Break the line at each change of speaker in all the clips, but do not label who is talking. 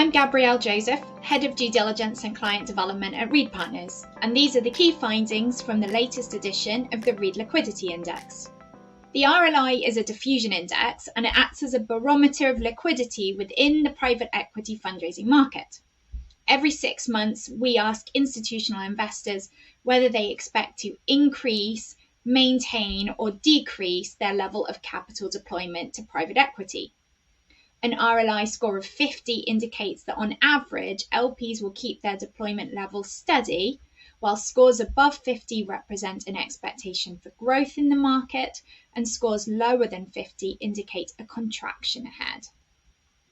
I'm Gabrielle Joseph, Head of Due Diligence and Client Development at Rede Partners, and these are the key findings from the latest edition of the Rede Liquidity Index. The RLI is a diffusion index and it acts as a barometer of liquidity within the private equity fundraising market. Every 6 months, we ask institutional investors whether they expect to increase, maintain, or decrease their level of capital deployment to private equity. An RLI score of 50 indicates that on average, LPs will keep their deployment level steady, while scores above 50 represent an expectation for growth in the market, and scores lower than 50 indicate a contraction ahead.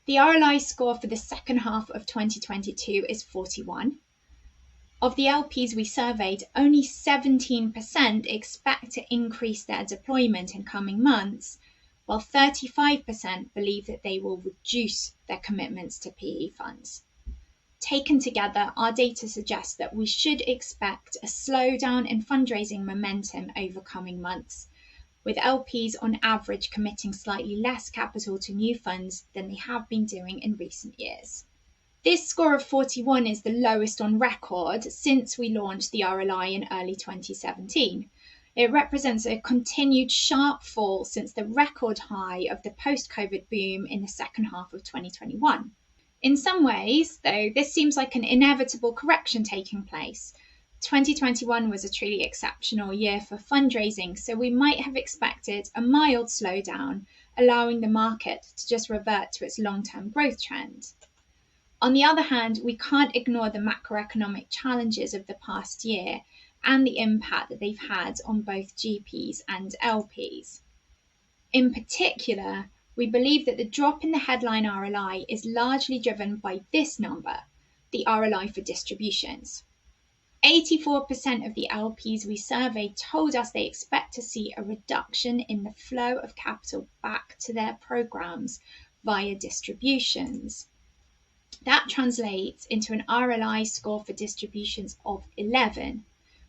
The RLI score for the second half of 2022 is 41. Of the LPs we surveyed, only 17% expect to increase their deployment in coming months, while 35% believe that they will reduce their commitments to PE funds. Taken together, our data suggests that we should expect a slowdown in fundraising momentum over coming months, with LPs on average committing slightly less capital to new funds than they have been doing in recent years. This score of 41 is the lowest on record since we launched the RLI in early 2017. It represents a continued sharp fall since the record high of the post-COVID boom in the second half of 2021. In some ways, though, this seems like an inevitable correction taking place. 2021 was a truly exceptional year for fundraising, so we might have expected a mild slowdown, allowing the market to just revert to its long-term growth trend. On the other hand, we can't ignore the macroeconomic challenges of the past year and the impact that they've had on both GPs and LPs. In particular, we believe that the drop in the headline RLI is largely driven by this number, the RLI for distributions. 84% of the LPs we surveyed told us they expect to see a reduction in the flow of capital back to their programs via distributions. That translates into an RLI score for distributions of 11,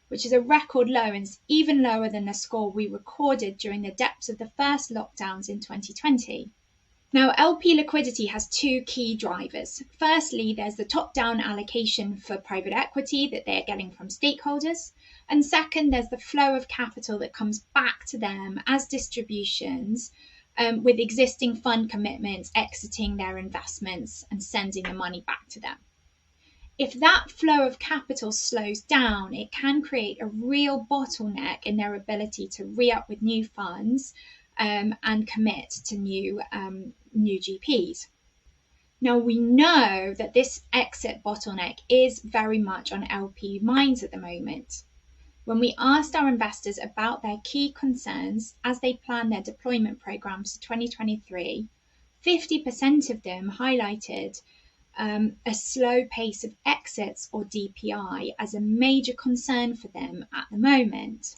which is a record low and is even lower than the score we recorded during the depths of the first lockdowns in 2020. Now, LP liquidity has two key drivers. Firstly, there's the top-down allocation for private equity that they're getting from stakeholders. And second, there's the flow of capital that comes back to them as distributions, with existing fund commitments exiting their investments and sending the money back to them. If that flow of capital slows down, it can create a real bottleneck in their ability to re-up with new funds and commit to new GPs. Now, we know that this exit bottleneck is very much on LP minds at the moment. When we asked our investors about their key concerns as they plan their deployment programs for 2023, 50% of them highlighted a slow pace of exits or DPI as a major concern for them at the moment.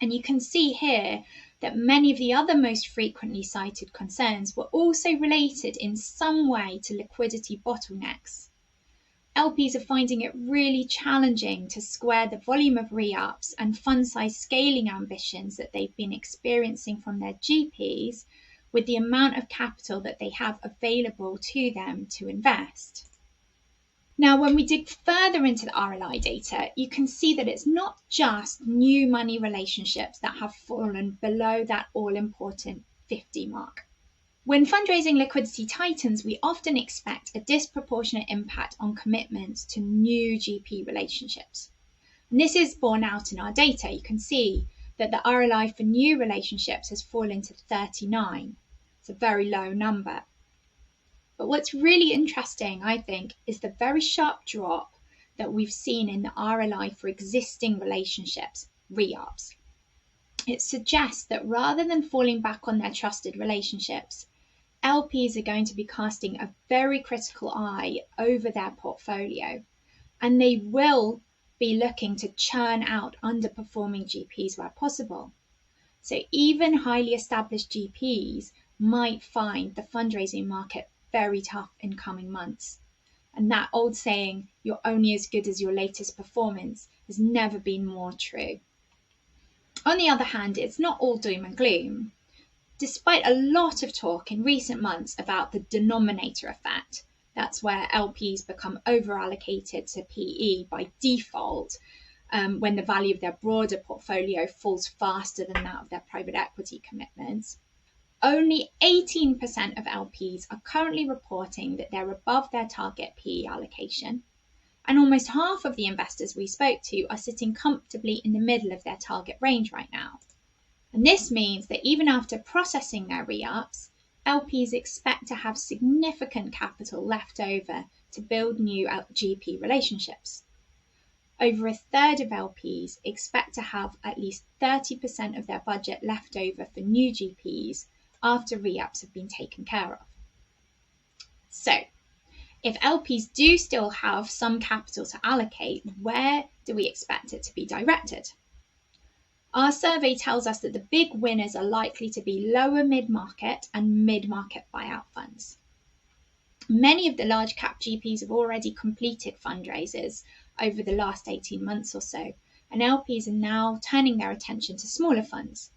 And you can see here that many of the other most frequently cited concerns were also related in some way to liquidity bottlenecks. LPs are finding it really challenging to square the volume of re-ups and fund size scaling ambitions that they've been experiencing from their GPs with the amount of capital that they have available to them to invest. Now, when we dig further into the RLI data, you can see that it's not just new money relationships that have fallen below that all-important 50 mark. When fundraising liquidity tightens, we often expect a disproportionate impact on commitments to new GP relationships. And this is borne out in our data. You can see that the RLI for new relationships has fallen to 39. It's a very low number. But what's really interesting, I think, is the very sharp drop that we've seen in the RLI for existing relationships, re-ups. It suggests that rather than falling back on their trusted relationships, LPs are going to be casting a very critical eye over their portfolio, and they will be looking to churn out underperforming GPs where possible. So even highly established GPs might find the fundraising market very tough in coming months. And that old saying, you're only as good as your latest performance, has never been more true. On the other hand, it's not all doom and gloom. Despite a lot of talk in recent months about the denominator effect, That's where LPs become over-allocated to PE by default when the value of their broader portfolio falls faster than that of their private equity commitments. Only 18% of LPs are currently reporting that they're above their target PE allocation, and almost half of the investors we spoke to are sitting comfortably in the middle of their target range right now. And this means that even after processing their re-ups, LPs expect to have significant capital left over to build new GP relationships. Over a third of LPs expect to have at least 30% of their budget left over for new GPs after re-ups have been taken care of. So, if LPs do still have some capital to allocate, where do we expect it to be directed? Our survey tells us that the big winners are likely to be lower mid-market and mid-market buyout funds. Many of the large cap GPs have already completed fundraisers over the last 18 months or so, and LPs are now turning their attention to smaller funds.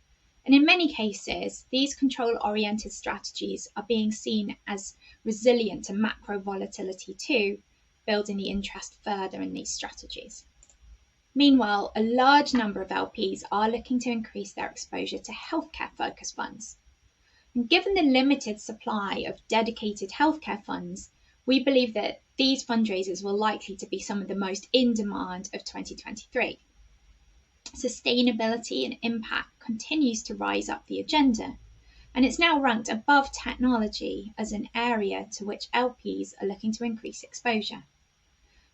And in many cases, these control-oriented strategies are being seen as resilient to macro volatility too, building the interest further in these strategies. Meanwhile, a large number of LPs are looking to increase their exposure to healthcare-focused funds. And given the limited supply of dedicated healthcare funds, we believe that these fundraisers will likely to be some of the most in demand of 2023. Sustainability and impact continues to rise up the agenda, and it's now ranked above technology as an area to which LPs are looking to increase exposure.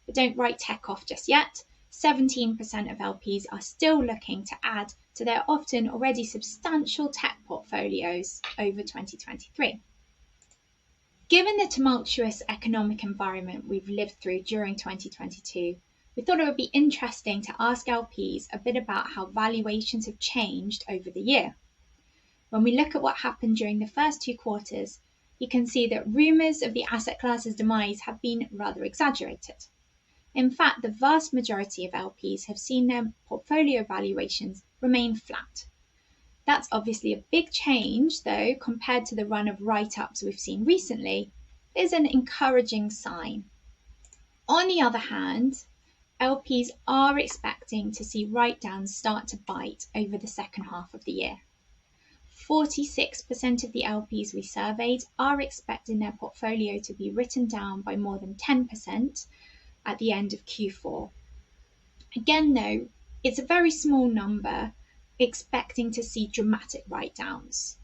But don't write tech off just yet. 17% of LPs are still looking to add to their often already substantial tech portfolios over 2023. Given the tumultuous economic environment we've lived through during 2022, we thought it would be interesting to ask LPs a bit about how valuations have changed over the year. When we look at what happened during the first 2 quarters, you can see that rumours of the asset class's demise have been rather exaggerated. In fact, the vast majority of LPs have seen their portfolio valuations remain flat. That's obviously a big change, though, compared to the run of write-ups we've seen recently. It is an encouraging sign. On the other hand, LPs are expecting to see write-downs start to bite over the second half of the year. 46% of the LPs we surveyed are expecting their portfolio to be written down by more than 10% at the end of Q4. Again, though, it's a very small number expecting to see dramatic write-downs.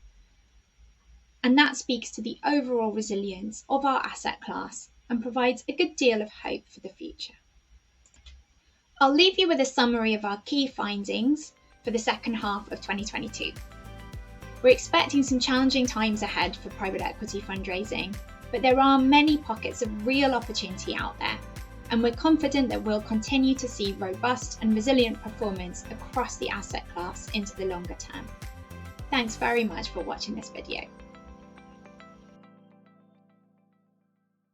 And that speaks to the overall resilience of our asset class and provides a good deal of hope for the future. I'll leave you with a summary of our key findings for the second half of 2022. We're expecting some challenging times ahead for private equity fundraising, but there are many pockets of real opportunity out there, and we're confident that we'll continue to see robust and resilient performance across the asset class into the longer term. Thanks very much for watching this video.